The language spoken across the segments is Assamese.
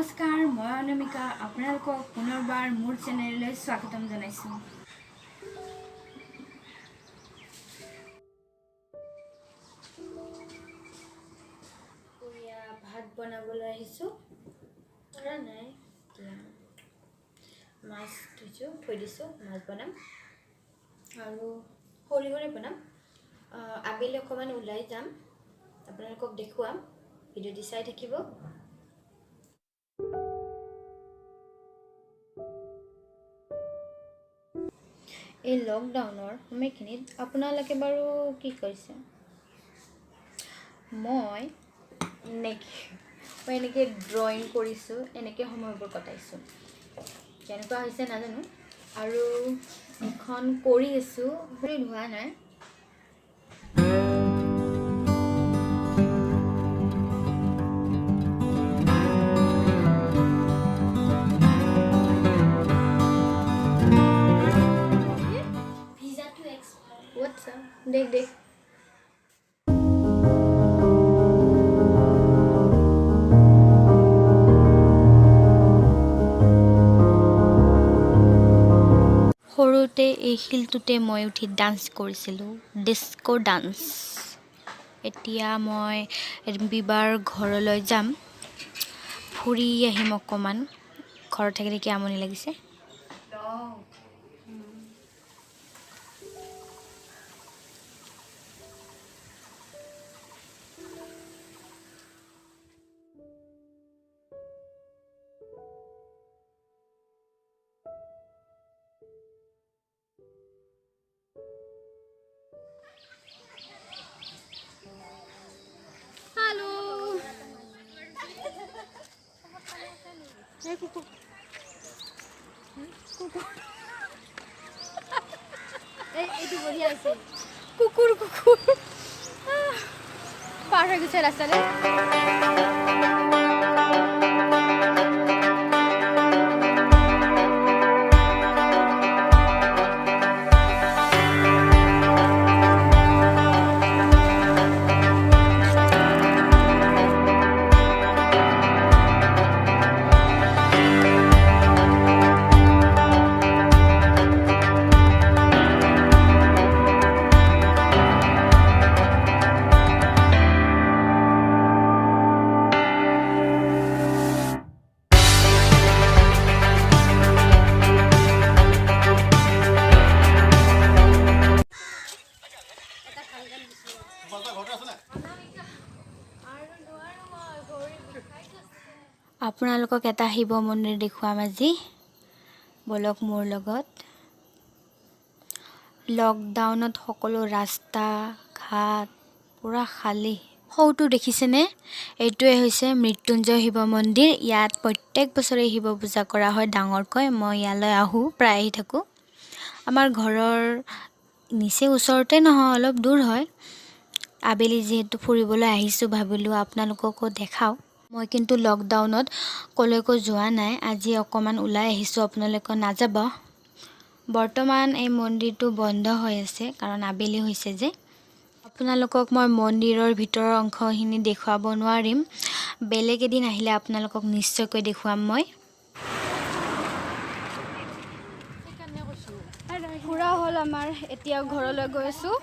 নমস্কাৰ, মই অনামিকা আপোনালোকক পুনৰবাৰ মোৰ চেনেললৈ স্বাগতম জনাইছোঁ। ভাত বনাবলৈ আহিছোঁ। কৰা নাই, মাছ থৈছোঁ, থৈ দিছোঁ। মাছ বনাম আৰু সৰিয়হৰে বনাম। আবেলি অকণমান ওলাই যাম, আপোনালোকক দেখুৱাম। ভিডিঅ'টি চাই থাকিব। এই লকডাউনৰ সময়খিনিত আপোনালোকে বাৰু কি কৰিছে? মই এনেকৈ ড্ৰয়িং কৰিছোঁ, এনেকৈ সময়বোৰ কটাইছোঁ। কেনেকুৱা হৈছে নাজানো। আৰু এখন কৰি আছোঁ, হোৱা নাই। দেখ সৰুতে এই শিলটোতে মই উঠি ডান্স কৰিছিলোঁ, ডিস্কো ডান্স। এতিয়া মই বিবাৰ ঘৰলৈ যাম, ফুৰি আহিম অকণমান। ঘৰত থাকি থাকি আমনি লাগিছে। কুকুৰ পাৰ হৈ গৈছে ৰাস্তালে। আপোনালোকক এটা শিৱ মন্দিৰ দেখুৱাম আজি, বলক মোৰ লগত। লকডাউনত সকলো ৰাস্তা ঘাট পুৰা খালী। সৌটো দেখিছেনে? এইটোৱে হৈছে মৃত্যুঞ্জয় শিৱ মন্দিৰ। ইয়াত প্ৰত্যেক বছৰে শিৱ পূজা কৰা হয় ডাঙৰকৈ। মই ইয়ালৈ আহোঁ, প্ৰায় আহি থাকোঁ। আমাৰ ঘৰৰ নিচেই ওচৰতে নহয়, অলপ দূৰ হয়। আবেলি যিহেতু ফুৰিবলৈ আহিছোঁ, ভাবিলোঁ আপোনালোককো দেখাওঁ। মই কিন্তু লকডাউনত ক'লৈকো যোৱা নাই। আজি অকণমান ওলাই আহিছোঁ, আপোনালোকে নাযাব। বৰ্তমান এই মন্দিৰটো বন্ধ হৈ আছে, কাৰণ আবেলি হৈছে যে। আপোনালোকক মই মন্দিৰৰ ভিতৰৰ অংশখিনি দেখুৱাব নোৱাৰিম। বেলেগ এদিন আহিলে আপোনালোকক নিশ্চয়কৈ দেখুৱাম মই। ফুৰা হ'ল আমাৰ, এতিয়া ঘৰলৈ গৈ আছোঁ।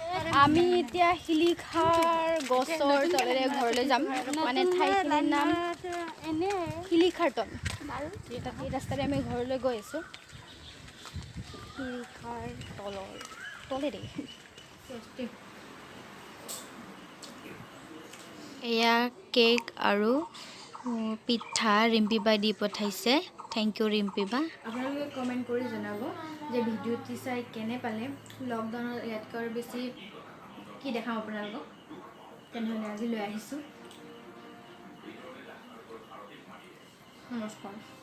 আমি এতিয়া শিলিখাৰ গছৰ তলেৰে ঘৰলৈ যাম। মানে ঠাইখিনিৰ নাম শিলিখাৰ তল। এই ৰাস্তাৰে আমি ঘৰলৈ গৈ আছোঁ। শিলিখাৰ তলেৰে এয়া কেক আৰু পিঠা ৰিম্পী বাই দি পঠাইছে। থেংক ইউ ৰিম্পী বা। আপোনালোকে কমেণ্ট কৰি জনাব যে ভিডিঅ'টি চাই কেনে পালে। লকডাউনত ইয়াতকৈ আৰু বেছি কি দেখাম আপোনালোকক, তেনেহ'লে আজি লৈ আহিছোঁ। নমস্কাৰ।